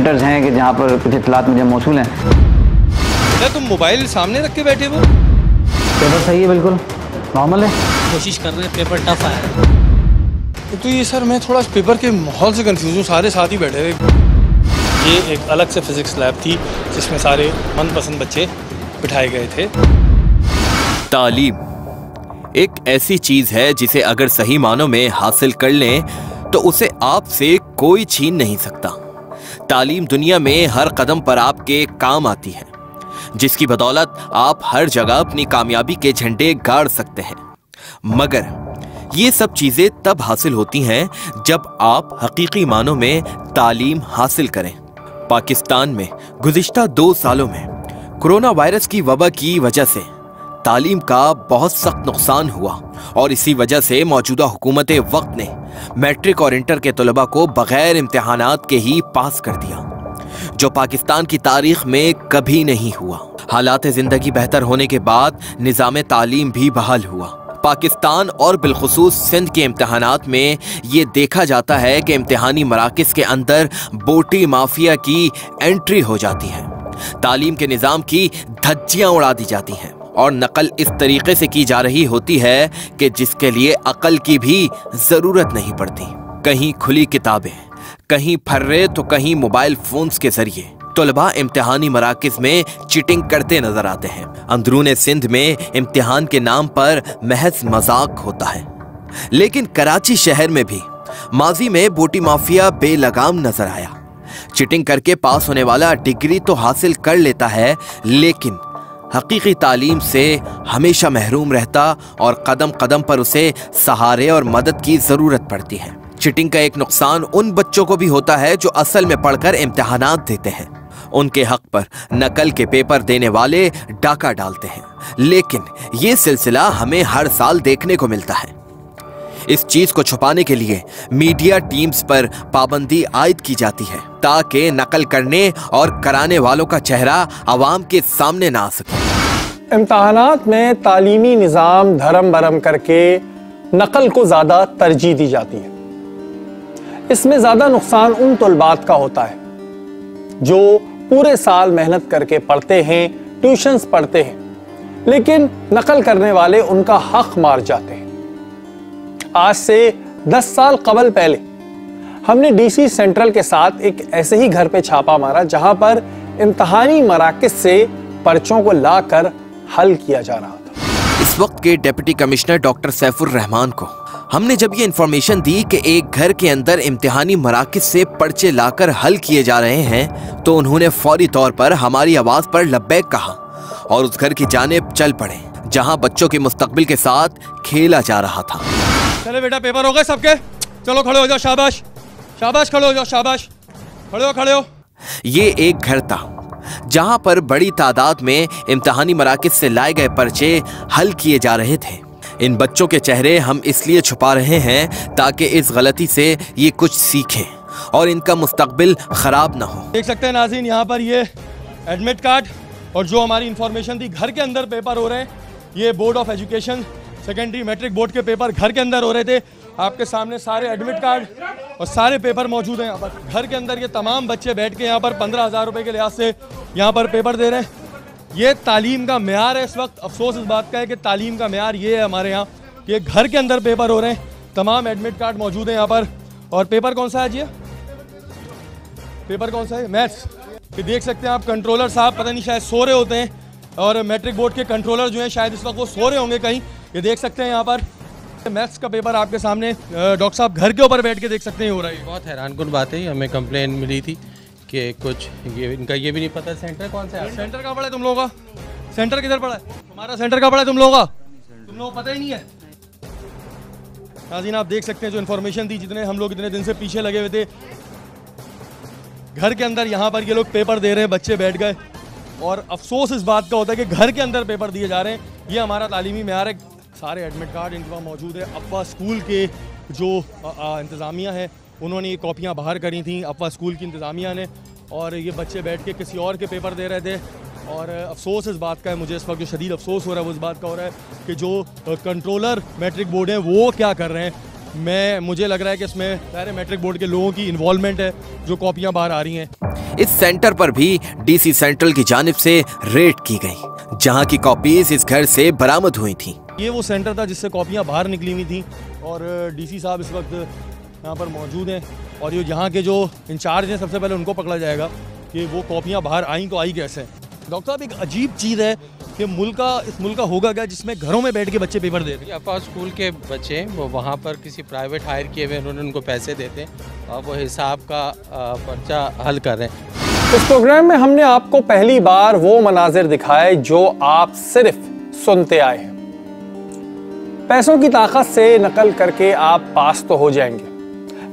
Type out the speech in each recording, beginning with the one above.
Centres हैं कि जहाँ पर कुछ इत्तलात मुझे मौसूल हैं। क्या तुम मोबाइल सामने रख के बैठे हो? पेपर सही है, बिल्कुल नॉर्मल है। कोशिश कर रहे हैं, पेपर टफ आया। तो ये सर मैं थोड़ा पेपर के माहौल से कंफ्यूज हूँ, सारे साथ ही बैठे हुए। ये एक अलग से फिजिक्स लैब थी जिसमें सारे मनपसंद बच्चे बिठाए गए थे। तालीम एक ऐसी चीज है जिसे अगर सही मानों में हासिल कर लें तो उसे आपसे कोई छीन नहीं सकता। तालीम दुनिया में हर कदम पर आपके काम आती है, जिसकी बदौलत आप हर जगह अपनी कामयाबी के झंडे गाड़ सकते हैं। मगर ये सब चीजें तब हासिल होती हैं जब आप हकीकी मानों में तालीम हासिल करें। पाकिस्तान में गुज़िश्ता 2 सालों में कोरोना वायरस की वबा की वजह से तालीम का बहुत सख्त नुकसान हुआ और इसी वजह से मौजूदा हुकूमत वक्त ने मैट्रिक और इंटर के तलबा को बगैर इम्तिहानात के ही पास कर दिया, जो पाकिस्तान की तारीख में कभी नहीं हुआ। हालात जिंदगी बेहतर होने के बाद निज़ाम तालीम भी बहाल हुआ। पाकिस्तान और बिलखुसूस सिंध के इम्तिहानात में ये देखा जाता है कि इम्तिहानी मराकिज के अंदर बोटी माफिया की एंट्री हो जाती है, तालीम के निज़ाम की धज्जियां उड़ा दी जाती हैं और नकल इस तरीके से की जा रही होती है कि जिसके लिए अकल की भी ज़रूरत नहीं पड़ती। कहीं खुली किताबें, कहीं फर्रे तो कहीं मोबाइल फोन्स के जरिए तलबा इम्तिहानी मराकिज में चीटिंग करते नजर आते हैं। अंदरूने सिंध में इम्तिहान के नाम पर महज मजाक होता है, लेकिन कराची शहर में भी माजी में बोटी माफिया बेलगाम नजर आया। चीटिंग करके पास होने वाला डिग्री तो हासिल कर लेता है, लेकिन हकीकी तालीम से हमेशा महरूम रहता और कदम कदम पर उसे सहारे और मदद की जरूरत पड़ती है। चीटिंग का एक नुकसान उन बच्चों को भी होता है जो असल में पढ़कर इम्तिहानात देते हैं। उनके हक पर नकल के पेपर देने वाले डाका डालते हैं, लेकिन ये सिलसिला हमें हर साल देखने को मिलता है। इस चीज को छुपाने के लिए मीडिया टीम्स पर पाबंदी आयद की जाती है ताकि नकल करने और कराने वालों का चेहरा आवाम के सामने ना आ सके। इम्तिहानात में तालीमी निज़ाम धर्म बरम करके नकल को ज़्यादा तरजीह दी जाती है। इसमें ज़्यादा नुकसान उन तलबात का होता है जो पूरे साल मेहनत करके पढ़ते हैं, ट्यूशन्स पढ़ते हैं, लेकिन नकल करने वाले उनका हक मार जाते हैं। आज से 10 साल कबल पहले हमने डीसी सेंट्रल के साथ एक ऐसे ही घर पे छापा मारा जहां पर इम्तिहानी मराकिज से पर्चों को लाकर हल किया जा रहा था। इस वक्त के deputy commissioner doctor Saifur Rahman को हमने जब ये इंफॉर्मेशन दी कि एक घर के अंदर इम्तिहानी मराकिज से पर्चे लाकर हल किए जा रहे हैं, तो उन्होंने फौरी तौर पर हमारी आवाज पर लब्बैक कहा और उस घर की जानिब चल पड़े जहां बच्चों के मुस्तकबिल के साथ खेला जा रहा था। चले बेटा, पेपर हो गए सबके, चलो खड़े हो जाओ, शाबाश शाबाश, खड़े हो जाओ, शाबाश, खड़े हो। ये एक घर था जहां पर बड़ी तादाद में इम्तिहानी मराकिज से लाए गए पर्चे हल किए जा रहे थे। इन बच्चों के चेहरे हम इसलिए छुपा रहे हैं ताकि इस गलती से ये कुछ सीखें और इनका मुस्तकबिल खराब ना हो। देख सकते हैं नाज़रीन, यहाँ पर ये एडमिट कार्ड और जो हमारी इंफॉर्मेशन थी, घर के अंदर पेपर हो रहे हैं। ये board of education secondary matric board के पेपर घर के अंदर हो रहे थे। आपके सामने सारे एडमिट कार्ड और सारे पेपर मौजूद हैं। यहाँ पर घर के अंदर ये तमाम बच्चे बैठ के यहाँ पर 15,000 रुपये के लिहाज से यहाँ पर पेपर दे रहे हैं। ये तालीम का मेयार है। इस वक्त अफसोस इस बात का है कि तालीम का मेयार ये है हमारे यहाँ कि घर के अंदर पेपर हो रहे हैं। तमाम एडमिट कार्ड मौजूद हैं यहाँ पर। और पेपर कौन सा है जी? पेपर कौन सा है? मैथ्स। ये देख सकते हैं आप, कंट्रोलर साहब पता नहीं शायद सो रहे होते हैं और मैट्रिक बोर्ड के कंट्रोलर जो हैं शायद इस वक्त वो सो रहे होंगे कहीं। ये देख सकते हैं यहाँ पर मैथ्स का पेपर आपके सामने डॉक्टर साहब घर के ऊपर बैठ के देख सकते हैं हो रहा है। बहुत हैरानकुन बात है। हमें कंप्लेन मिली थी कि कुछ इनका ये भी नहीं पता सेंटर कौन सा है। सेंटर कहाँ पड़ा है तुम लोगों का? सेंटर किधर पड़ा है? हमारा सेंटर कहाँ पड़ा है तुम लोगों का? तुम लोगों को पता ही नहीं है। नाज़रीन आप देख सकते हैं जो इन्फॉर्मेशन थी, जितने हम लोग इतने दिन से पीछे लगे हुए थे, घर के अंदर यहाँ पर ये लोग पेपर दे रहे हैं, बच्चे बैठ गए। और अफसोस इस बात का होता है कि घर के अंदर पेपर दिए जा रहे हैं। ये हमारा तालीमी मेयार है। सारे एडमिट कार्ड इनके पास मौजूद है। अफवा स्कूल के जो इंतज़ामिया है उन्होंने ये कॉपियाँ बाहर करी थी, अफवा स्कूल की इंतज़ामिया ने, और ये बच्चे बैठ के किसी और के पेपर दे रहे थे। और अफसोस इस बात का है, मुझे इस वक्त जो शदीद अफसोस हो रहा है वो इस बात का हो रहा है कि जो कंट्रोलर मैट्रिक बोर्ड है वो क्या कर रहे हैं। मुझे लग रहा है कि इसमें सारे मैट्रिक बोर्ड के लोगों की इन्वॉल्वमेंट है जो कॉपियां बाहर आ रही हैं। इस सेंटर पर भी डीसी सेंट्रल की जानिब से रेड की गई, जहां की कॉपीज इस घर से बरामद हुई थी। ये वो सेंटर था जिससे कॉपियां बाहर निकली हुई थी और डीसी साहब इस वक्त यहाँ पर मौजूद हैं और ये यहाँ के जो इंचार्ज हैं सबसे पहले उनको पकड़ा जाएगा कि वो कॉपियाँ बाहर आई तो आई कैसे। डॉक्टर साहब, एक अजीब चीज़ है कि इस मुल्क का होगा क्या जिसमें घरों में बैठ के बच्चे पेपर दे रहे हैं। अफवाह स्कूल के बच्चे वो वहाँ पर किसी प्राइवेट हायर किए हुए उन्होंने उनको पैसे देते हैं और वो हिसाब का पर्चा हल कर रहे हैं। इस प्रोग्राम में हमने आपको पहली बार वो मनाजिर दिखाए जो आप सिर्फ सुनते आए हैं। पैसों की ताकत से नकल करके आप पास तो हो जाएंगे,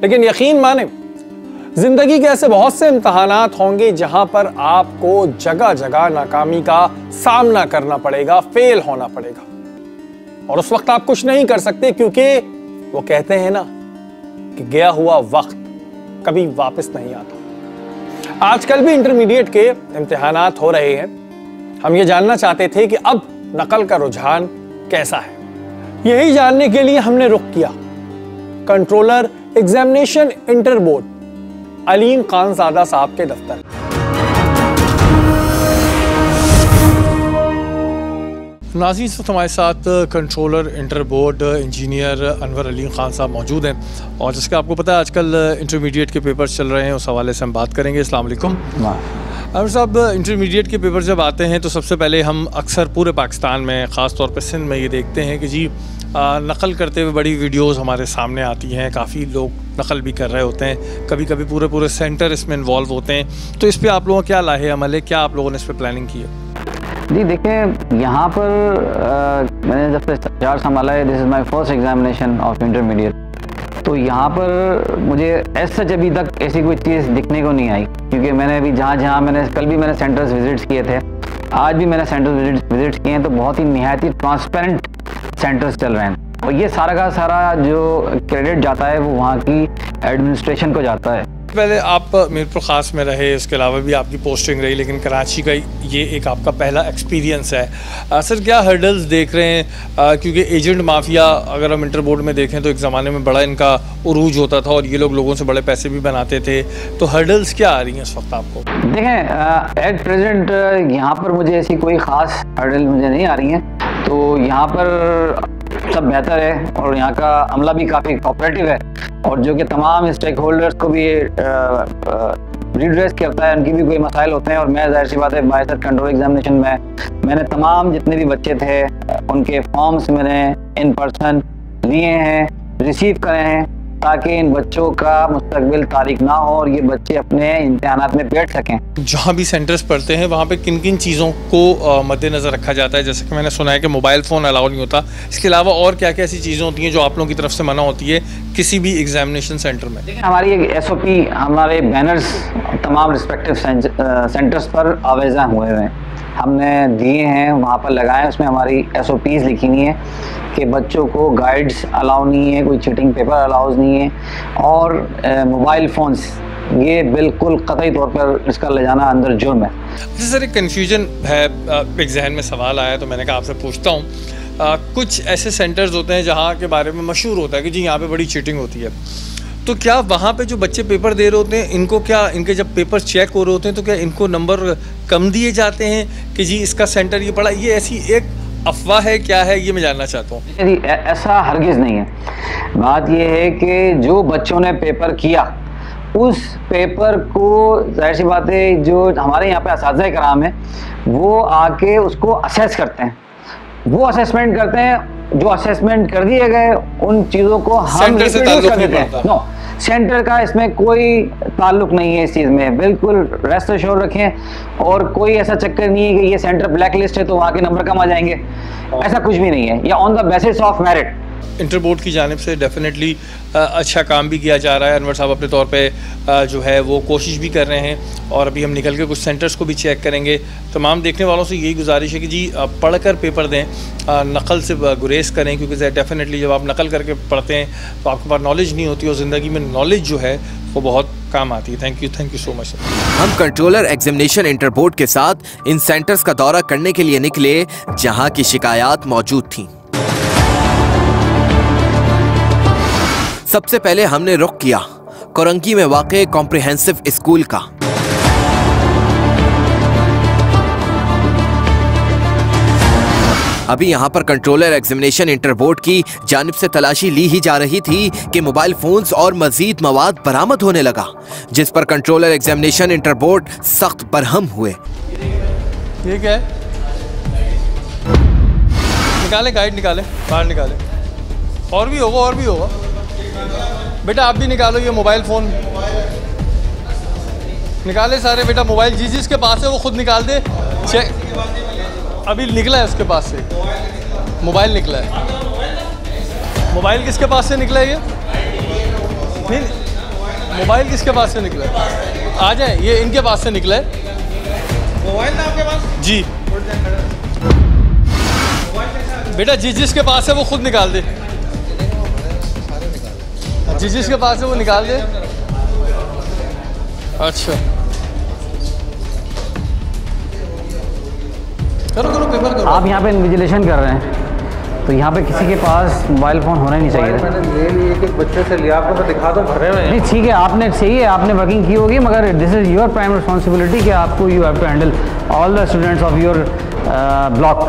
लेकिन यकीन माने जिंदगी के ऐसे बहुत से इम्तहानात होंगे जहां पर आपको जगह जगह नाकामी का सामना करना पड़ेगा, फेल होना पड़ेगा और उस वक्त आप कुछ नहीं कर सकते, क्योंकि वो कहते हैं ना कि गया हुआ वक्त कभी वापस नहीं आता। आजकल भी इंटरमीडिएट के इम्तिहानात हो रहे हैं। हम ये जानना चाहते थे कि अब नकल का रुझान कैसा है। यही जानने के लिए हमने रुख किया controller examination inter board Aleem Khanzada साहब के दफ्तर। नाज़रीन, इस वक्त हमारे साथ controller inter board engineer Anwar Aleem Khan साहब मौजूद हैं और जिसका आपको पता है आजकल इंटरमीडिएट के पेपर्स चल रहे हैं, उस हवाले से हम बात करेंगे। अस्सलाम वालेकुम। अनवर साहब, इंटरमीडिएट के पेपर जब आते हैं तो सबसे पहले हम अक्सर पूरे पाकिस्तान में, ख़ास तौर पे सिंध में ये देखते हैं कि जी नकल करते हुए बड़ी वीडियोस हमारे सामने आती हैं। काफ़ी लोग नकल भी कर रहे होते हैं, कभी कभी पूरे सेंटर इसमें इन्वॉल्व होते हैं। तो इस पर आप लोगों का क्या लाहे अमल है, क्या आप लोगों ने इस पर प्लानिंग की है? जी देखें, यहाँ पर मैंने जब से चार्ज संभाला है, this is my first examination of intermediate. तो यहाँ पर मुझे एज सच अभी तक ऐसी कोई चीज़ दिखने को नहीं आई, क्योंकि मैंने अभी जहाँ कल भी मैंने सेंटर्स विजिट्स किए थे, आज भी मैंने सेंटर्स विजिट्स किए हैं, तो बहुत ही निहायत ही ट्रांसपेरेंट सेंटर्स चल रहे हैं और ये सारा का सारा जो क्रेडिट जाता है वो वहाँ की एडमिनिस्ट्रेशन को जाता है। पहले आप मीरपुर ख़ास में रहे, इसके अलावा भी आपकी पोस्टिंग रही, लेकिन कराची का ये एक आपका पहला एक्सपीरियंस है। सर, क्या हर्डल्स देख रहे हैं? क्योंकि एजेंट माफिया अगर हम इंटर बोर्ड में देखें तो एक ज़माने में बड़ा इनका उरूज होता था और ये लोगों से बड़े पैसे भी बनाते थे, तो हर्डल्स क्या आ रही हैं इस वक्त आपको? देखें, एट प्रेजेंट यहाँ पर मुझे ऐसी कोई ख़ास हर्डल मुझे नहीं आ रही हैं। तो यहाँ पर सब बेहतर है और यहाँ का अमला भी काफ़ी कोऑपरेटिव है और जो कि तमाम स्टेक होल्डर्स को भी रिड्रेस करता है, उनकी भी कोई मसाइल होते हैं। और मैं जाहिर सी बात है बाय सर कंट्रोल एग्जामिनेशन में मैंने तमाम जितने भी बच्चे थे उनके फॉर्म्स मैंने इन पर्सन लिए हैं, रिसीव करे हैं, ताकि इन बच्चों का मुस्तकबिल तारीख ना हो और ये बच्चे अपने इम्तिहानात में बैठ सकें। जहाँ भी सेंटर्स पढ़ते हैं वहाँ पे किन किन चीज़ों को मद्देनज़र रखा जाता है? जैसे कि मैंने सुना है कि मोबाइल फ़ोन अलाउ नहीं होता, इसके अलावा और क्या क्या ऐसी चीज़ें होती हैं जो आप लोगों की तरफ से मना होती है किसी भी एग्जामिनेशन सेंटर में? देखिए, हमारी एक SOP, हमारे बैनर्स तमाम रिस्पेक्टिव सेंटर्स पर आवेज़ा हुए हैं, हमने दिए हैं, वहाँ पर लगाए। उसमें हमारी SOPs लिखी हुई है कि बच्चों को गाइड्स अलाउ नहीं है, कोई चीटिंग पेपर अलाउज नहीं है और मोबाइल फ़ोन्स ये बिल्कुल कतई तौर पर इसका ले जाना अंदर जुर्म है। सर, एक कन्फ्यूजन है, एक जहन में सवाल आया तो मैंने कहा आपसे पूछता हूँ। कुछ ऐसे सेंटर्स होते हैं जहाँ के बारे में मशहूर होता है कि जी यहाँ पे बड़ी चीटिंग होती है, तो क्या वहाँ पे जो बच्चे पेपर दे रहे होते हैं इनको क्या, इनके जब पेपर चेक हो रहे होते हैं तो क्या इनको नंबर कम दिए जाते हैं कि जी इसका सेंटर ये पड़ा? ये ऐसी एक अफवाह है, क्या है, ये मैं जानना चाहता हूँ। ऐसा हरगिज़ नहीं है। बात यह है कि जो बच्चों ने पेपर किया उस पेपर को जाहिर सी बात है जो हमारे यहाँ पे असातिज़ा कराम है वो आके उसको असेस करते हैं, वो असेसमेंट करते हैं, जो असेसमेंट कर दिए गए उन चीज़ों को हम रिप्रोड्यूस कर देते हैं। नो, सेंटर का इसमें कोई ताल्लुक नहीं है इस चीज़ में, बिल्कुल रेस्ट एश्योर रखें। और कोई ऐसा चक्कर नहीं है कि ये सेंटर ब्लैक लिस्ट है तो वहाँ के नंबर कम आ जाएंगे, ऐसा कुछ भी नहीं है। या on the basis of merit. Inter board की जानिब से डेफिनेटली अच्छा काम भी किया जा रहा है। अनवर साहब अपने तौर पे जो है वो कोशिश भी कर रहे हैं और अभी हम निकल के कुछ सेंटर्स को भी चेक करेंगे। तमाम देखने वालों से यही गुजारिश है कि जी पढ़कर पेपर दें, नकल से गुरेज करें, क्योंकि डेफिनेटली जब आप नकल करके पढ़ते हैं तो आपके पास नॉलेज नहीं होती और ज़िंदगी में नॉलेज जो है वो बहुत काम आती है। Thank you so much. हम कंट्रोलर एग्जामिनेशन इंटर बोर्ड के साथ इन सेंटर्स का दौरा करने के लिए निकले जहां की शिकायत मौजूद थी। सबसे पहले हमने रुख किया कोरंगी में वाक़े कॉम्प्रिहेंसिव स्कूल का। अभी यहाँ पर कंट्रोलर एग्जामिनेशन इंटर बोर्ड की जानिब से तलाशी ली ही जा रही थी कि मोबाइल फोन्स और मजीद मवाद बरामद होने लगा, जिस पर कंट्रोलर एग्जामिनेशन इंटर बोर्ड सख्त बरहम हुए। ठीक है, निकाले गाइड, निकाले बाहर, निकाले। और भी होगा, और भी होगा। बेटा आप भी निकालो ये मोबाइल फ़ोन, निकाले सारे बेटा। मोबाइल जिसके पास है वो खुद निकाल दे। चेक अभी निकला है उसके पास से, मोबाइल निकला है। मोबाइल किसके पास से निकला है ये? नहीं, मोबाइल किसके पास से निकला है? आ जाए, ये इनके पास से निकला है मोबाइल ना आपके पास जी। बेटा जिसके पास है वो खुद निकाल दे, जिसके पास है वो निकाल दे। अच्छा करो पेपर करो। आप यहाँ पे इन्विजिलेशन कर रहे हैं तो यहाँ पे किसी के पास मोबाइल फ़ोन होना ही नहीं चाहिए। मैंने ले लिए कि बच्चों से लिया, आपको मैं दिखा दूँ भरे हुए। नहीं ठीक है, आपने सही है, आपने वर्किंग की होगी, मगर this is your prime responsibility कि आपको you have to handle all the students of your block.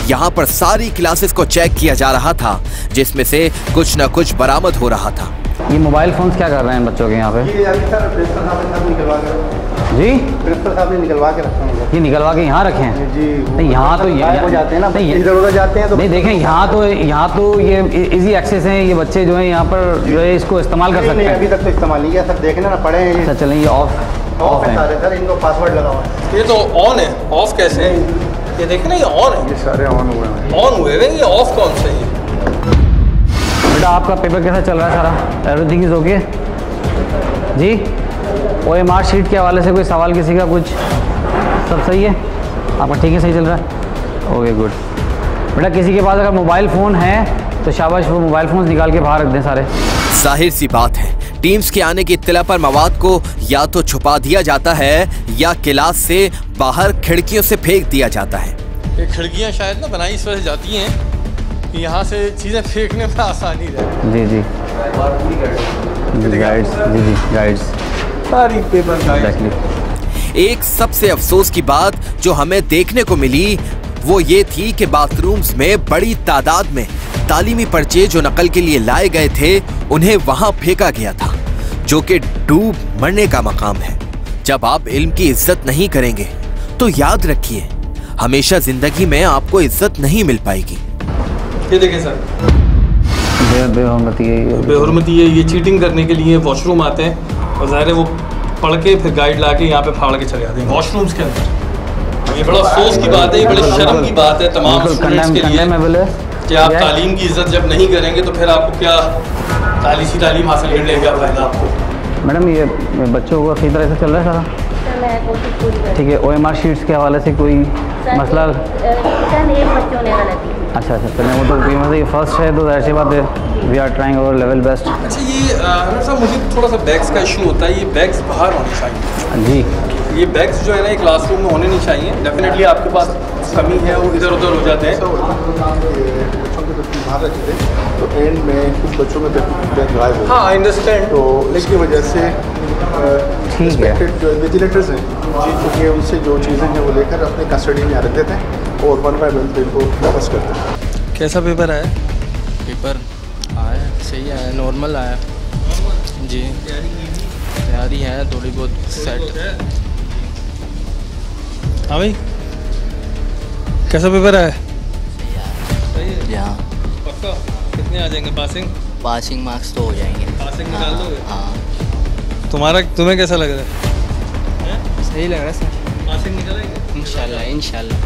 यहाँ पर सारी क्लासेस को चेक किया जा रहा था, जिसमें से कुछ न कुछ बरामद हो रहा था। ये मोबाइल फ़ोन्स क्या कर रहे हैं बच्चों के यहाँ पे? जी प्रिंसिपल साहब ने निकलवा के रखा है। ये निकलवा के यहाँ रखे हैं जी। नहीं, यहाँ तो हो जाते हैं ना, इधर उधर जाते हैं तो नहीं। देखें यहाँ तो ये इजी एक्सेस है, ये बच्चे जो है यहाँ पर जो है इसको इस्तेमाल कर सकते हैं। अभी तक तो इस्तेमाल नहीं किया सर, देखने ना पड़े हैं। अच्छा चलें, ये ऑफ है सर, इनको पासवर्ड लगा हुआ है। ये तो ऑन है, ऑफ कैसे है? ये देखें ना, ये ऑन है, ये सारे ऑन हुए हैं। ऑन हुए हैं, ये ऑफ कौन सा है? बेटा आपका पेपर कैसा चल रहा है? सारा एवरीथिंग इज ओके जी? OMR शीट के हवाले से कोई सवाल किसी का कुछ? सब सही है आपका? ठीक है, सही चल रहा है, ओके गुड। बेटा किसी के पास अगर मोबाइल फ़ोन है तो शाबाश, वो मोबाइल फ़ोन निकाल के बाहर रख दें सारे। जाहिर सी बात है, टीम्स के आने की इत्तला पर मवाद को या तो छुपा दिया जाता है या क्लास से बाहर खिड़कियों से फेंक दिया जाता है। ये खिड़कियाँ शायद ना बनाई इस वजह से जाती हैं कि यहाँ से चीज़ें फेंकने में आसानी रहे। जी जी गाइड्स, जी गाइड्स, सारी पेपर एग्जैक्टली। एक सबसे अफसोस की बात जो हमें देखने को मिली वो ये थी कि बाथरूम्स में बड़ी तादाद में तालीमी पर्चे जो नकल के लिए लाए गए थे उन्हें वहां फेंका गया था, जो कि डूब मरने का मकाम है। जब आप इल्म की इज्जत नहीं करेंगे तो याद रखिए, हमेशा जिंदगी में आपको इज्जत नहीं मिल पाएगी। ये देखें सर, बेहुरमती है, ये चीटिंग करने के लिए वॉशरूम आते हैं और ज़ाहिर है वो पढ़ के फिर गाइड ला के यहाँ पे फाड़ के चले जाते हैं वॉशरूम्स के अंदर। ये बड़ा अफसोस की बात है, ये बड़ी शर्म की बात है तमाम स्टूडेंट्स के लिए कि आप तालीम की इज्जत जब नहीं करेंगे तो फिर आपको क्या तालीम हासिल करने का फायदा आपको? मैडम ये बच्चों को सही तरह से चल रहा है सारा? ठीक है, OMR शीट्स के हवाले से कोई मसला? अच्छा चलें, वो तो मतलब ये फर्स्ट है तो ऐसी बात है, we are trying our level best. अच्छा ये साहब मुझे थोड़ा सा बैग्स का इशू होता है, ये बैग्स बाहर होने चाहिए जी। ये बैग्स जो है ना क्लासरूम में होने नहीं चाहिए। डेफिनेटली आपके पास कमी है, वो इधर उधर हो जाते हैं। तो एंड में कुछ बच्चों में बैग गायब हो, हाँ आई अंडरस्टैंड, तो इसकी वजह से ठीक है, जो इन्विजिलेटर्स हैं क्योंकि उनसे जो चीज़ें हैं वो लेकर अपने कस्टडी में रख देते हैं और 1 बाय 1 इनको वापस करते हैं। कैसा पेपर आया? पेपर आया सही आया, नॉर्मल आया जी। तैयारी है थोड़ी बहुत सेट। हाँ भाई कैसा पेपर आया? सही है हाँ। पक्का कितने आ जाएंगे? पासिंग मार्क्स तो हो जाएंगे। पासिंग निकाल दोगे? हाँ। तुम्हें कैसा लग रहा है? सही लग रहा है सर, पासिंग निकालेंगे इंशाल्लाह इंशाल्लाह।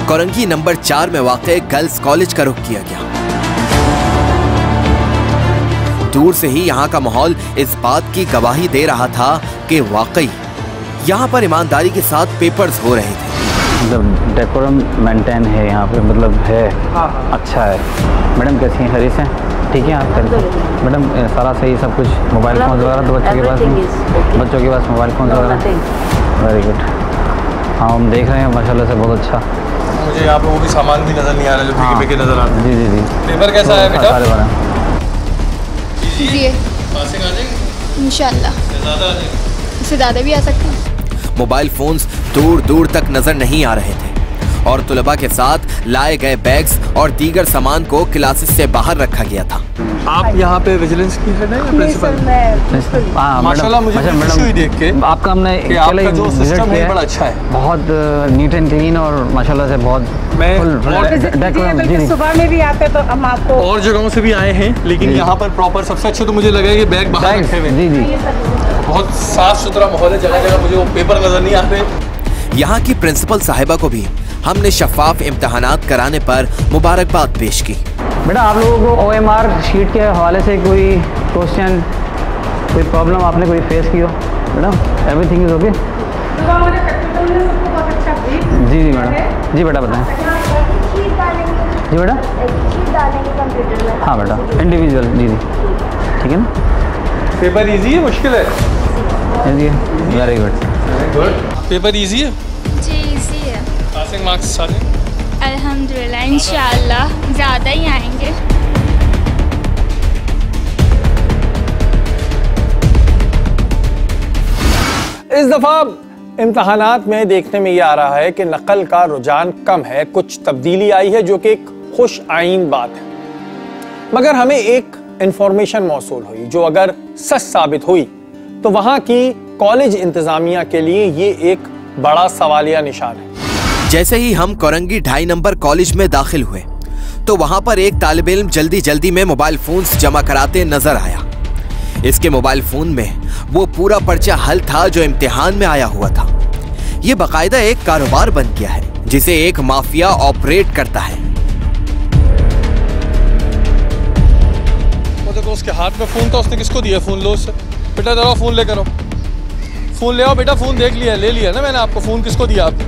कोरंगी नंबर 4 में वाक़े गर्ल्स कॉलेज का रुख किया गया। दूर से ही यहाँ का माहौल इस बात की गवाही दे रहा था कि वाकई यहाँ पर ईमानदारी के साथ पेपर्स हो रहे थे। मतलब डेकोरम मेंटेन है यहाँ पे, मतलब है अच्छा है। मैडम कैसी हैं? खैरियत हैं? ठीक है आप मैडम सारा सही सब कुछ मोबाइल फ़ोन वगैरह तो बच्चों के पास नहीं, बच्चों के पास मोबाइल फ़ोन वगैरह। Very good. हाँ हम देख रहे हैं माशाल्लाह से बहुत अच्छा। मुझे यहाँ पे वो भी सामान भी नज़र नहीं आ रहा जो हाँ। फेंके नज़र आ रहा है। जी जी जी। पेपर कैसा है बेटा? सारे बना जी पासिंग आ जाएगी इंशाल्लाह, ज़्यादा आ जाएगी। इससे ज़्यादा भी आ सकता है। मोबाइल फोन्स दूर दूर तक नजर नहीं आ रहे थे और तुलबा के साथ लाए गए बैग्स और दीगर सामान को क्लासेस से बाहर रखा गया था। आप यहाँ पे विजिलेंस की है ना या प्रिंसिपल? हाँ माशाल्लाह मुझे खुशी हुई देख के आपका हमने कि आपका जो सिस्टम है बड़ा अच्छा है, बहुत नीट एंड क्लीन और माशाल्लाह से बहुत सुबह में भी आते तो हम आपको और जगहों से भी आए हैं, लेकिन यहाँ पर प्रॉपर सबसे अच्छे तो मुझे लगा कि बैग बाहर रखे हुए। जी जी बहुत साफ सुथरा माहौल है, जगह जगह मुझे वो पेपर नजर नहीं आते। यहाँ की प्रिंसिपल साहिबा को भी हमने शफाफ इम्तहानात कराने पर मुबारकबाद पेश की। बेटा आप लोगों को OMR शीट के हवाले से कोई क्वेश्चन, कोई प्रॉब्लम आपने कोई फेस की हो? Madam everything is okay? जी जी मैडम, जी बेटा बताएं। जी बेटा हाँ बेटा इंडिविजुअल, जी जी ठीक है ना। पेपर इजी है मुश्किल है? जी वेरी गुड। पेपर इजी है? जी इजी है पासिंग मार्क्स सारे? अल्हम्दुलिल्लाह, इंशाअल्लाह ज़्यादा ही आएंगे। इस दफ़ा इम्तहानात में देखने में ये आ रहा है कि नकल का रुझान कम है, कुछ तब्दीली आई है जो कि एक खुश आइन बात है। मगर हमें एक इंफॉर्मेशन मौसूल हुई जो अगर सच साबित हुई तो वहाँ की कॉलेज इंतज़ामिया के लिए ये एक बड़ा सवालिया निशान है। जैसे ही हम कोरंगी 2.5 नंबर कॉलेज में दाखिल हुए तो वहां पर एक तालिब इल्म जल्दी जल्दी में मोबाइल फोन्स जमा कराते नजर आया। इसके मोबाइल फोन में वो पूरा पर्चा हल था जो इम्तिहान में आया हुआ था। ये बाकायदा एक कारोबार बन गया है जिसे एक माफिया ऑपरेट करता है। वो देखो उसके हाथ में फोन था, उसने किसको दिया फोन? लो उससे। बेटा जरा फोन लेकर आओ, फोन ले आओ बेटा। फोन देख लिया, ले लिया ना मैंने आपको। फोन किसको दिया आपने?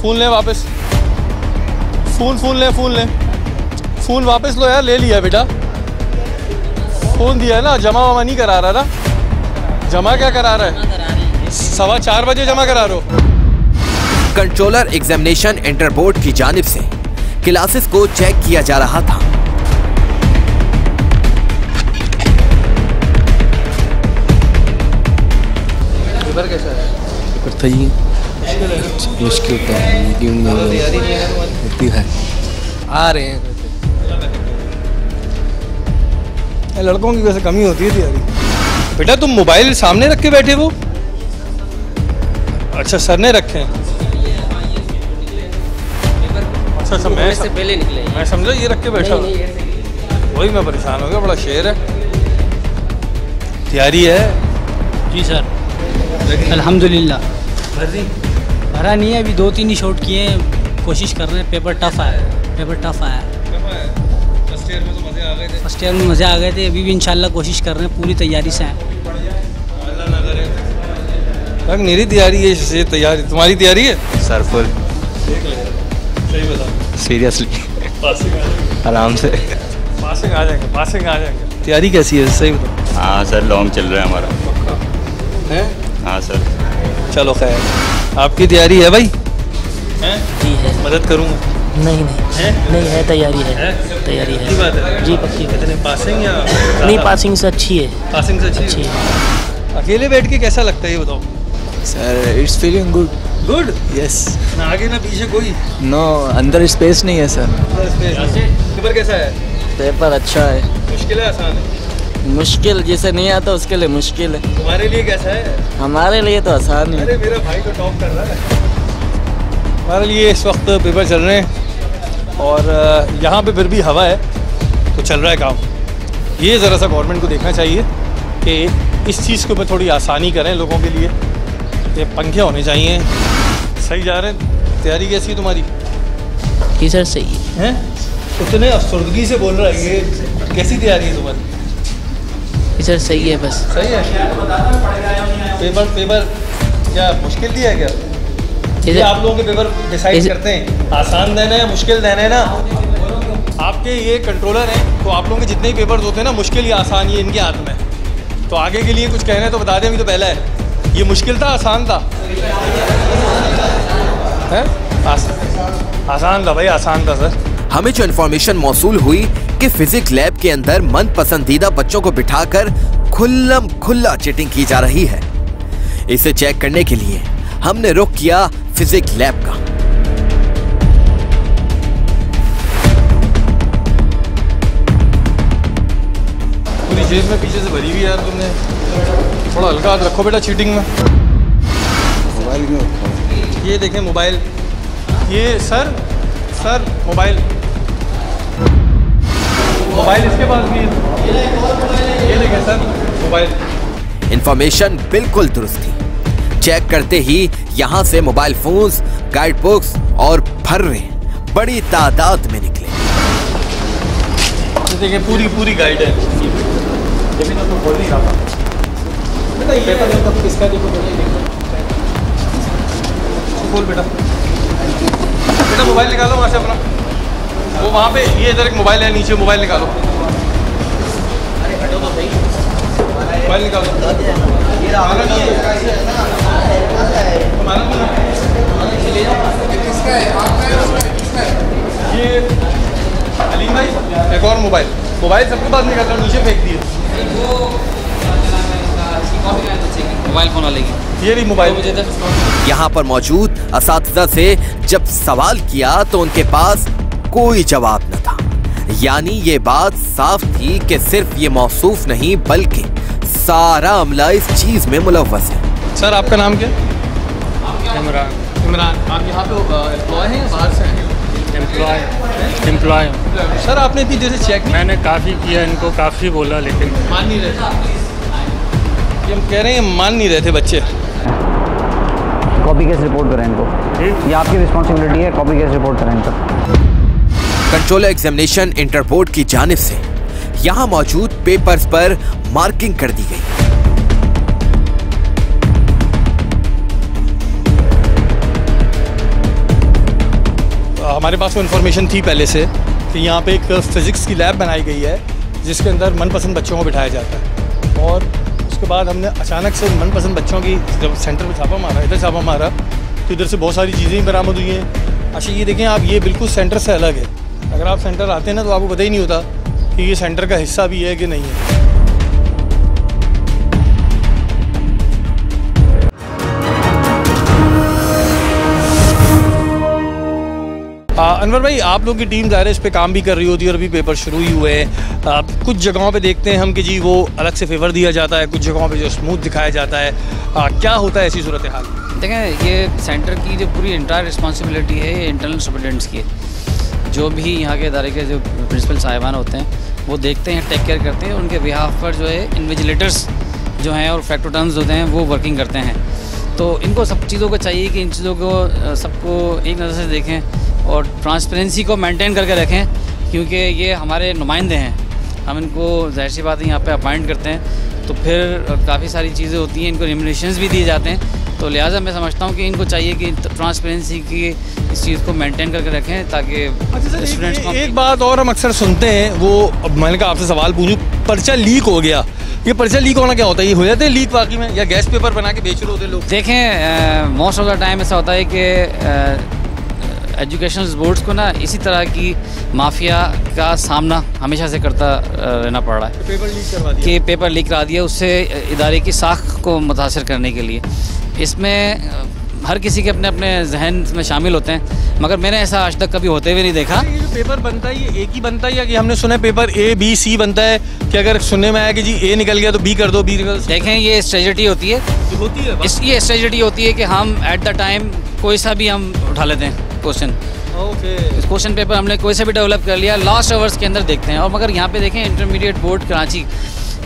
फोन ले वापस, फोन ले, फोन वापस लो यार। ले लिया बेटा, फोन दिया है ना। जमा वमा नहीं करा रहा ना? जमा क्या करा रहा है? 4:15 बजे जमा करा रहे हो। कंट्रोलर एग्जामिनेशन इंटर बोर्ड की जानिब से क्लासेस को चेक किया जा रहा था। पेपर कैसा है? पेपर सही मुश्किल तो है, आ रहे हैं। लड़कों की वैसे कमी होती है तैयारी। बेटा तुम मोबाइल सामने रख के बैठे हो? अच्छा सर ने रखे हैं। अच्छा मैं समझा ये रख के बैठा हूँ। वही मैं परेशान हो गया, बड़ा शेर है। तैयारी है? जी सर अल्हम्दुलिल्लाह। भरा नहीं है, अभी 2-3 ही शॉट किए हैं, कोशिश कर रहे हैं। पेपर टफ आया, पेपर टफ आया। फर्स्ट ईयर में तो मज़े आ गए थे? फर्स्ट ईयर में मज़े आ गए थे, अभी भी इंशाल्लाह कोशिश कर रहे हैं, पूरी तैयारी से हैं। मेरी तैयारी है इससे तैयारी, तुम्हारी तैयारी है? सर फुल सही बता, सीरियसली आराम से पासिंग आ जाएंगे। तैयारी कैसी है सही बताओ? हाँ सर लॉन्ग चल रहा है हमारा। हैं? हाँ सर। चलो खैर, आपकी तैयारी है भाई? हैं? जी है। मदद करूँगा? नहीं नहीं है, तैयारी है। तैयारी है। पक्की बात है? जी पक्की। कितने पासिंग या नहीं, पासिंग से अच्छी है। पासिंग से अच्छी है। अकेले बैठ के कैसा लगता है ये बताओ? Sir it's feeling good. Good? Yes. ना आगे ना पीछे कोई? नो, अंदर स्पेस नहीं है सर। पेपर कैसा है? पेपर अच्छा है। मुश्किल है आसान है? मुश्किल जिसे नहीं आता उसके लिए मुश्किल है। तुम्हारे लिए कैसा है? हमारे लिए तो आसान है। अरे मेरा भाई तो टॉप कर रहा है। हमारे लिए इस वक्त पेपर चल रहे हैं और यहाँ पे फिर भी हवा है तो चल रहा है काम। ये ज़रा सा गवर्नमेंट को देखना चाहिए कि इस चीज़ के ऊपर थोड़ी आसानी करें लोगों के लिए। ये पंखे होने चाहिए। सही जा रहे हैं? तैयारी कैसी है तुम्हारी? जी सर सही है। उतने अफसरदगी से बोल रहा है, ये कैसी तैयारी है तुम्हारी? जी सर सही है बस। सही है। पेपर क्या मुश्किल दिया है क्या? ये आप लोगों के पेपर डिसाइड करते हैं आसान देना है मुश्किल देना है ना? आपके ये कंट्रोलर हैं, तो आप लोगों के जितने ही पेपर्स होते हैं ना, मुश्किल या आसान, ये इनके हाथ में है। तो आगे के लिए कुछ कहना है तो बता दें, अभी तो पहला है। ये मुश्किल था, आसान था? है? आसान था भाई, आसान था सर। हमें जो इन्फॉर्मेशन मौसूल हुई कि फिजिक्स लैब के अंदर मन पसंदीदा बच्चों को बिठाकर खुल्लम खुल्ला चीटिंग की जा रही है। इसे चेक करने के लिए हमने रुख किया फिजिक्स लैब का। पूरी जेब में पीछे से भरी हुई यार तुमने, थोड़ा हल्का हाथ रखो बेटा चीटिंग में। मोबाइल में ये देखें मोबाइल, ये सर मोबाइल इसके पास भी है, ये देखें सर मोबाइल। इंफॉर्मेशन बिल्कुल दुरुस्त थी। चेक करते ही यहाँ से मोबाइल फोन्स, गाइड बुक्स और फर्रे बड़ी तादाद में निकले। देखिए पूरी गाइड है। ये भी तो बोल नहीं रहा था बेटा, ये पेपर तो किसका देखो बोल बेटा मोबाइल निकालो वहाँ से अपना, वो वहाँ पे ये इधर एक मोबाइल है, नीचे मोबाइल निकालो, मोबाइल निकालो। ये अलीम भाई एक और मोबाइल सबके पास निकाल रहा, नीचे फेंक दिए। मोबाइल फोन वाले की ये भी मोबाइल। यहाँ पर मौजूद असातिज़ा से जब सवाल किया तो उनके पास कोई जवाब न था। यानी ये बात साफ थी कि सिर्फ ये मौसूफ नहीं बल्कि सारा अमला इस चीज में मुलव्वस है। सर आपका नाम क्या? इमरान। आप यहाँ पे एम्प्लॉय हैं या बाहर से हैं? एम्प्लॉय। सर आपने इतनी देर से चेक नहीं? मैंने काफ़ी किया, इनको काफ़ी बोला लेकिन मान नहीं रहे। ये हम कह रहे हैं मान नहीं रहे थे बच्चे। कॉपी केस रिपोर्ट करें इनको, ये आपकी रिस्पॉन्सिबिलिटी है, कॉपी केस रिपोर्ट करें इनको। कंट्रोलर एग्जामिनेशन इंटर बोर्ड की जानिब से यहाँ मौजूद पेपर्स पर मार्किंग कर दी गई। हमारे पास वो इन्फॉर्मेशन थी पहले से कि यहाँ पे एक फिज़िक्स की लैब बनाई गई है जिसके अंदर मनपसंद बच्चों को बिठाया जाता है। और उसके बाद हमने अचानक से मनपसंद बच्चों की जब सेंटर पे छापा मारा, इधर छापा मारा, तो इधर से बहुत सारी चीज़ें बरामद हुई हैं। अच्छा ये देखें आप, ये बिल्कुल सेंटर से अलग है। अगर आप सेंटर आते हैं ना तो आपको पता ही नहीं होता कि ये सेंटर का हिस्सा भी है कि नहीं है। अनवर भाई, आप लोगों की टीम ज़ाहिर इस पे काम भी कर रही होती है और अभी पेपर शुरू ही हुए हैं। कुछ जगहों पे देखते हैं हम कि जी वो अलग से फेवर दिया जाता है, कुछ जगहों पे जो स्मूथ दिखाया जाता है। क्या होता है ऐसी सूरत हाल? देखें, ये सेंटर की जो पूरी इंटायर रिस्पॉन्सिबिलिटी है ये इंटरनल सुपरिटेंडेंट्स की है। जो भी यहाँ के इदारे के जो प्रिंसिपल साहिबान होते हैं वो देखते हैं, टेक केयर करते हैं। उनके बिहाफ पर जो है इन्विजिलेटर्स जो हैं और फैक्टोटर्न्स होते हैं वो वर्किंग करते हैं। तो इनको सब चीज़ों को चाहिए कि इन चीज़ों को सबको एक नज़र से देखें और ट्रांसपेरेंसी को मेंटेन करके रखें, क्योंकि ये हमारे नुमाइंदे हैं। हम इनको जाहिर सी बात है यहाँ पे अपॉइंट करते हैं, तो फिर काफ़ी सारी चीज़ें होती हैं, इनको रेम्युनरेशंस भी दिए जाते हैं। तो लिहाजा मैं समझता हूँ कि इनको चाहिए कि ट्रांसपेरेंसी की इस चीज़ को मेंटेन करके रखें ताकि स्टूडेंट्स को। एक बात और हम अक्सर सुनते हैं, वो अब मैंने कहा आपसे सवाल पूछूं, पर्चा लीक हो गया। ये पर्चा लीक होना क्या होता है? ये हो जाते हैं लीक वाकई में, या गैस पेपर बना के बेच रहे होते लोग? देखें, मोस्ट ऑफ द टाइम ऐसा होता है कि एजुकेशनल बोर्ड्स को ना इसी तरह की माफिया का सामना हमेशा से करता रहना पड़ रहा है। पेपर लीक करवा दिया कि पेपर लीक करा दिया, उससे इदारे की साख को मुतासर करने के लिए। इसमें हर किसी के अपने अपने जहन में शामिल होते हैं, मगर मैंने ऐसा आज तक कभी होते हुए नहीं देखा। ये जो पेपर बनता है ये एक ही बनता है, या कि हमने सुना है पेपर A B C बनता है, कि अगर सुनने में आया कि जी A निकल गया तो B कर दो, B निकल? देखें, ये स्ट्रेटजी होती है, ये स्ट्रेटजी होती है कि हम एट द टाइम कोई सा भी हम उठा लेते हैं क्वेश्चन। क्वेश्चन पेपर हमने कोई सा भी डेवलप कर लिया, लास्ट आवर्स के अंदर देखते हैं। और मगर यहाँ पे देखें, इंटरमीडिएट बोर्ड कराची,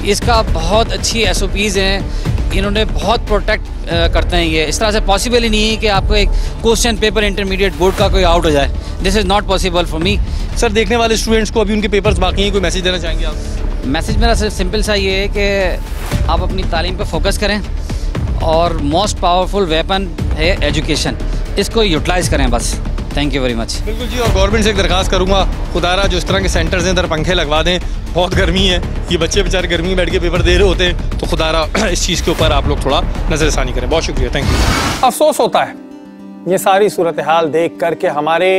इसका बहुत अच्छी SOPs हैं, इन्होंने बहुत प्रोटेक्ट करते हैं। ये इस तरह से पॉसिबल ही नहीं है कि आपको एक क्वेश्चन पेपर इंटरमीडिएट बोर्ड का कोई आउट हो जाए। This is not possible for me. Sir, देखने वाले स्टूडेंट्स को अभी उनके पेपर्स बाकी हैं, कोई मैसेज देना चाहेंगे आप? मैसेज मेरा सिर्फ सिंपल सा ये है कि आप अपनी तालीम पर फोकस करें और मोस्ट पावरफुल वेपन है एजुकेशन, इसको यूटिलाइज़ करें बस। Thank you very much. बिल्कुल जी, और गवर्नमेंट से एक दरखास्त करूँगा, खुदारा जो इस तरह के सेंटर्स हैं इधर पंखे लगवा दें, बहुत गर्मी है, ये बच्चे बेचारे गर्मी में बैठ के पेपर दे रहे होते हैं, तो खुदारा इस चीज़ के ऊपर आप लोग थोड़ा नज़रसानी करें। बहुत शुक्रिया, थैंक यू। अफसोस होता है ये सारी सूरत हाल देख करके हमारे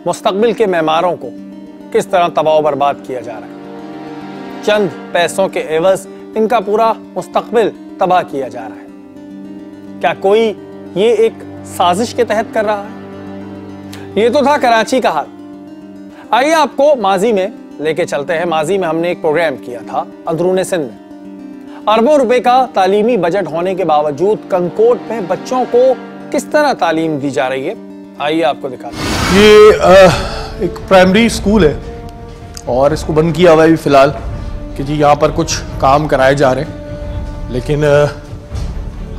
मुस्तकबिल के मेमारों को किस तरह तबाह बर्बाद किया जा रहा है। चंद पैसों के एवज इनका पूरा मुस्तकबिल तबाह किया जा रहा है। क्या कोई ये एक साजिश के तहत कर रहा है? ये तो था कराची का हाल। आइए आपको माजी में लेके चलते हैं। माजी में हमने एक प्रोग्राम किया था अंदरूने सिंध में। अरबों रुपए का तालीमी बजट होने के बावजूद कंकोट में बच्चों को किस तरह तालीम दी जा रही है, आइए आपको दिखाते हैं। ये एक प्राइमरी स्कूल है और इसको बंद किया हुआ है फिलहाल कि जी यहाँ पर कुछ काम कराए जा रहे हैं, लेकिन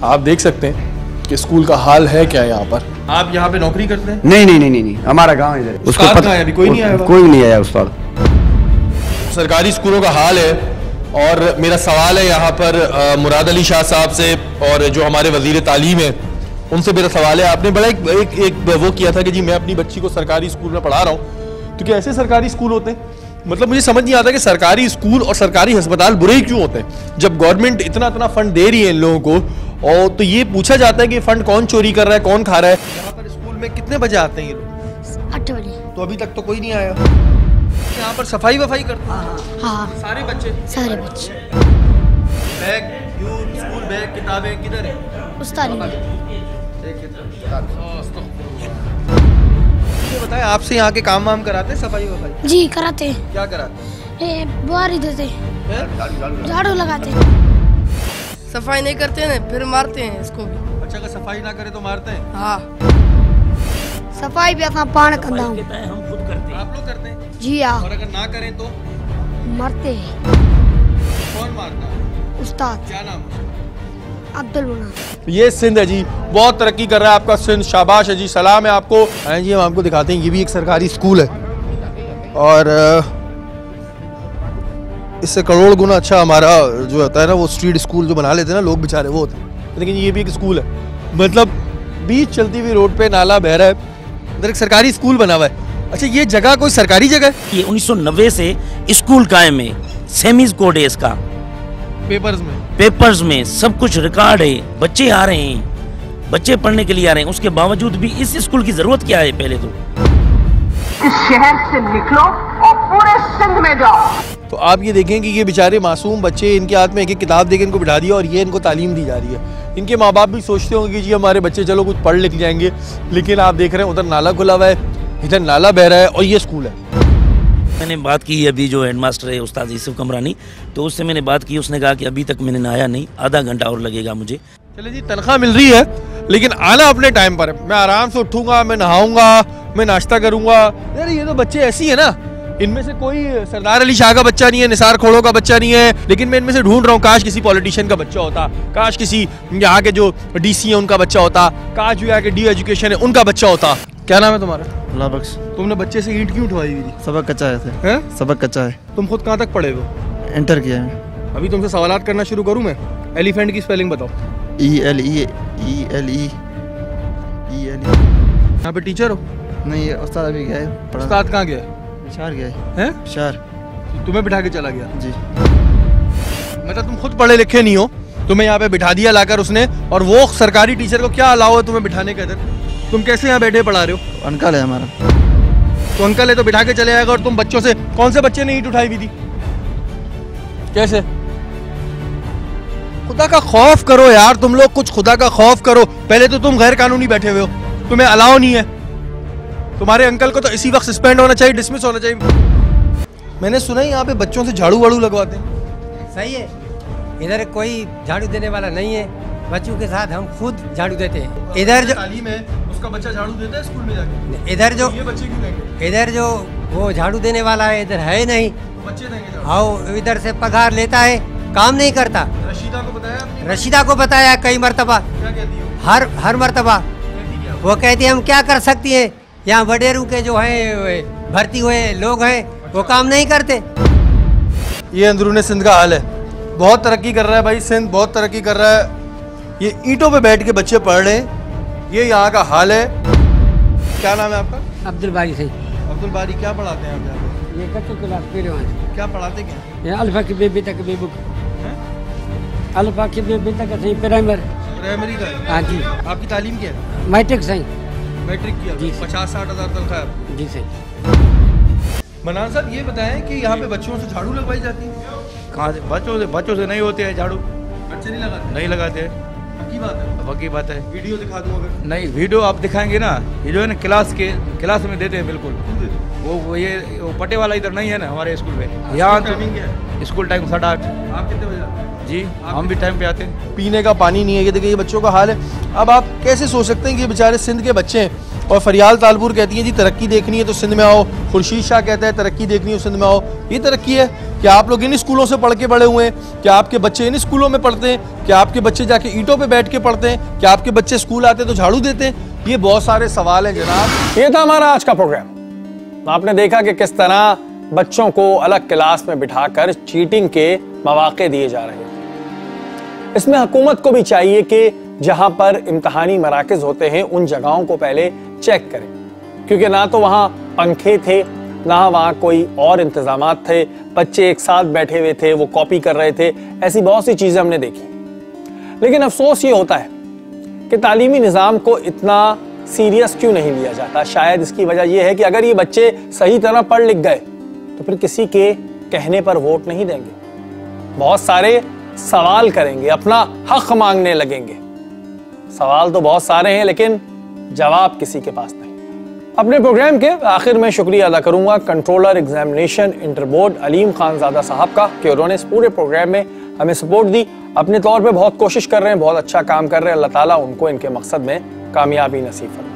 आप देख सकते हैं कि स्कूल का हाल है क्या यहाँ पर। आप यहाँ पे नौकरी करते हैं? नहीं, हमारा गांव इधर। उसको पता है अभी कोई नहीं आया? कोई नहीं आया उस्ताद। सरकारी स्कूलों का हाल है और मेरा सवाल है यहाँ पर मुराद अली शाह साहब से और जो हमारे वजीर तालीम है उनसे मेरा सवाल है। आपने बड़ा एक वो किया था कि जी मैं अपनी बच्ची को सरकारी स्कूल में पढ़ा रहा हूँ, तो क्या ऐसे सरकारी स्कूल होते हैं? मतलब मुझे समझ नहीं आता कि सरकारी स्कूल और सरकारी अस्पताल बुरे ही क्यों होते हैं जब गवर्नमेंट इतना फंड दे रही है इन लोगों को। और तो ये पूछा जाता है कि फंड कौन चोरी कर रहा है, कौन खा रहा है। यहाँ पर स्कूल में कितने बजे आते हैं ये लोग? 8 बजे। तो अभी तक तो कोई नहीं आया। यहाँ पर सफाई वफाई करते हैं? हाँ, सारे बच्चे? सारे बच्चे। बैग, स्कूल बैग, किताबें किधर है? उस्ताद बताए आपसे यहाँ के काम वाम कराते हैं, सफाई वफाई? जी कराते हैं। क्या कराते हैं? बुआरी देते, झाड़ू लगाते, सफाई नहीं करते हैं फिर मारते हैं इसको भी। बच्चा का सफाई ना करे तो मारते हैं? हाँ, सफाई भी अपना पान करता हूँ। हम खुद करते हैं। आप लोग करते हैं? जी हाँ। और अगर ना करें तो मारते हैं। कौन मारता है? उस्ताद। क्या नाम? अब्दुल मुना। ये सिंध है जी, बहुत तरक्की कर रहा है आपका सिंध, शाबाश है जी, सलाम है आपको। जी हम आपको दिखाते हैं, ये भी एक सरकारी स्कूल है और इससे करोड़ गुना अच्छा हमारा जो होता है ना वो स्ट्रीट स्कूल जो बना लेते हैं ना लोग बेचारे, वो होते हैं। लेकिन ये भी एक स्कूल है, मतलब बीच चलती हुई रोड पे नाला बह रहा है, इधर एक सरकारी स्कूल बना हुआ है। अच्छा, ये जगह कोई सरकारी जगह है? ये 1990 से स्कूल कायम है, सेमीज कोड है इसका, पेपर्स में सब कुछ रिकॉर्ड है। बच्चे आ रहे हैं, बच्चे पढ़ने के लिए आ रहे हैं, उसके बावजूद भी इस स्कूल की जरूरत क्या है? पहले तो इस शहर से निकलो और पूरे सिंध में जाओ। तो आप ये देखें कि ये बेचारे मासूम बच्चे, इनके हाथ में एक एक किताब देके इनको बिठा दिया और ये इनको तालीम दी जा रही है। इनके माँ बाप भी सोचते होंगे कि जी हमारे बच्चे चलो कुछ पढ़ लिख जाएंगे, लेकिन आप देख रहे हैं उधर नाला खुला हुआ है, इधर नाला बह रहा है और ये स्कूल है। मैंने बात की अभी जो हेडमास्टर है उस्ताद यूसुफ कमरानी, तो उससे मैंने बात की, उसने कहा कि अभी तक मैंने नहाया नहीं, आधा घंटा और लगेगा मुझे। चले जी, तनख्वाह मिल रही है लेकिन आना अपने टाइम पर है। मैं आराम से उठूंगा, मैं नहाऊंगा, मैं नाश्ता करूंगा। यार ये तो बच्चे ऐसी है ना, इनमें से कोई सरदार अली शाह का बच्चा नहीं है, निसार खोड़ो का बच्चा नहीं है, लेकिन मैं इनमें से ढूंढ रहा हूँ काश किसी पॉलिटिशियन का बच्चा होता, काश किसी यहाँ के जो डीसी है उनका बच्चा होता, काश जो यहाँ के डी एजुकेशन है उनका बच्चा होता। क्या नाम है तुम्हारा? लाबक्स। तुमने बच्चे से ईंट क्यों उठवाई हुई थी? सबक कच्चा है। सबक कच्चा है। तुम खुद कहाँ तक पढ़े हो? इंटर किया है। अभी तुमसे सवालात करना शुरू करूँ मैं? एलिफेंट की स्पेलिंग बताओ। ELE। यहाँ पे टीचर हो? नहीं, उस्ताद अभी गया है। उस्ताद कहाँ गया? शहर गया है। शहर। तुम्हें बिठा के चला गया? जी। मतलब तुम खुद पढ़े लिखे नहीं हो, तुम्हें यहाँ पे बिठा दिया लाकर उसने, और वो सरकारी टीचर को क्या अलाउ है तुम्हें बिठाने का इधर? तुम कैसे यहाँ बैठे पढ़ा रहे हो? अंकल है हमारा। तो अंकल है तो बिठा के चले आएगा, और तुम बच्चों से, कौन से बच्चे ने ईंट उठाई हुई थी? कैसे? खुदा का खौफ करो यार तुम लोग, कुछ खुदा का खौफ करो। पहले तो तुम गैर कानूनी बैठे हुए हो, तुम्हें अलाउ नहीं है। तुम्हारे अंकल को तो इसी वक्त सस्पेंड होना चाहिए, डिसमिस होना चाहिए। मैंने सुना है यहाँ पे बच्चों से झाड़ू वाड़ू लगवाते हैं। सही है, इधर कोई झाड़ू देने वाला नहीं है, बच्चों के साथ हम खुद झाड़ू देते हैं। इधर जो तालीम है उसका बच्चा झाड़ू देता है स्कूल में जाके? इधर जो ये बच्चे क्यों देंगे? इधर जो वो झाड़ू देने वाला है इधर है नहीं, बच्चे देंगे झाड़ू। हाँ, इधर से पगार लेता है, काम नहीं करता। रशीदा को बताया आपने? रशीदा को बताया कई मरतबा। क्या कहती है? हर मरतबा वो कहती है हम क्या कर सकती है, यहाँ वडेरू के जो हैं भर्ती हुए लोग हैं वो काम नहीं करते। ये अंदरूनी सिंध का हाल है। बहुत तरक्की कर रहा है भाई सिंध, बहुत तरक्की कर रहा है। ये ईंटों पे बैठ के बच्चे पढ़ रहे हैं, ये यहाँ का हाल है। क्या नाम है आपका? अब्दुल बारी से। अब्दुल बारी, क्या पढ़ाते हैं आप यहाँ पे? ये कच्चे क्लास पे रहे हैं। क्या पढ़ाते क्या? ये अल्फा की बेबी तक भी बुक, अल्फा की बेबी तक सही प्राइमरी का है? हाँ जी। आपकी तालीम क्या है? मैट्रिक सही। मैट्रिक किया? 50-60 हज़ार तनख्वाह है? जी सही। मनान साहब ये बताएं कि यहाँ पे बच्चों से झाड़ू लगवाई जाती है? कहाँ से? बच्चों से नहीं होते हैं झाड़ू। बच्चे नहीं लगाते? नहीं लगाते हैं। पक्की बात है? पक्की बात है। वीडियो दिखा दूँ अगर? नहीं, वीडियो आप दिखाएंगे ना, ये जो है ना क्लास में देते हैं बिल्कुल। वो पटे वाला इधर नहीं है ना हमारे स्कूल में। यहाँ तो स्कूल टाइम 8:30। आप कितने बजे आते हैं? जी, हम भी टाइम पे आते हैं। पीने का पानी नहीं है, ये देखिए ये बच्चों का हाल है। अब आप कैसे सोच सकते हैं कि ये बेचारे सिंध के बच्चे हैं। और फरियाल तालपुर कहती है जी तरक्की देखनी है तो सिंध में आओ, खुर्शीद शाह कहता है तरक्की देखनी है सिंध में आओ। ये तरक्की है? क्या आप लोग इन स्कूलों से पढ़ के बड़े हुए हैं? क्या आपके बच्चे इन स्कूलों में पढ़ते हैं? क्या आपके बच्चे जाके ईंटों पे बैठ के पढ़ते हैं? क्या आपके बच्चे स्कूल आते तो झाड़ू देते हैं? ये बहुत सारे सवाल हैं जनाब। ये था हमारा आज का प्रोग्राम। आपने देखा कि किस तरह बच्चों को अलग क्लास में बिठाकर चीटिंग के मौके दिए जा रहे हैं। इसमें हुकूमत को भी चाहिए कि जहां पर इम्तहानी मराकज होते हैं उन जगहों को पहले चेक करें, क्योंकि ना तो वहां पंखे थे, ना वहां कोई और इंतजामात थे, बच्चे एक साथ बैठे हुए थे, वो कॉपी कर रहे थे, ऐसी बहुत सी चीजें हमने देखी। लेकिन अफसोस ये होता है कि तालीमी निज़ाम को इतना सीरियस क्यों नहीं लिया जाता। शायद इसकी वजह यह है कि अगर ये बच्चे सही तरह पढ़ लिख गए तो फिर किसी के कहने पर वोट नहीं देंगे, बहुत सारे सवाल करेंगे, अपना हक मांगने लगेंगे। सवाल तो बहुत सारे हैं लेकिन जवाब किसी के पास नहीं। अपने प्रोग्राम के आखिर में शुक्रिया अदा करूंगा controller examination inter board Aleem Khanzada साहब का कि उन्होंने इस पूरे प्रोग्राम में हमें सपोर्ट दी। अपने तौर पे बहुत कोशिश कर रहे हैं, बहुत अच्छा काम कर रहे हैं। अल्लाह ताला उनको इनके मकसद में कामयाबी नसीब फरमाए।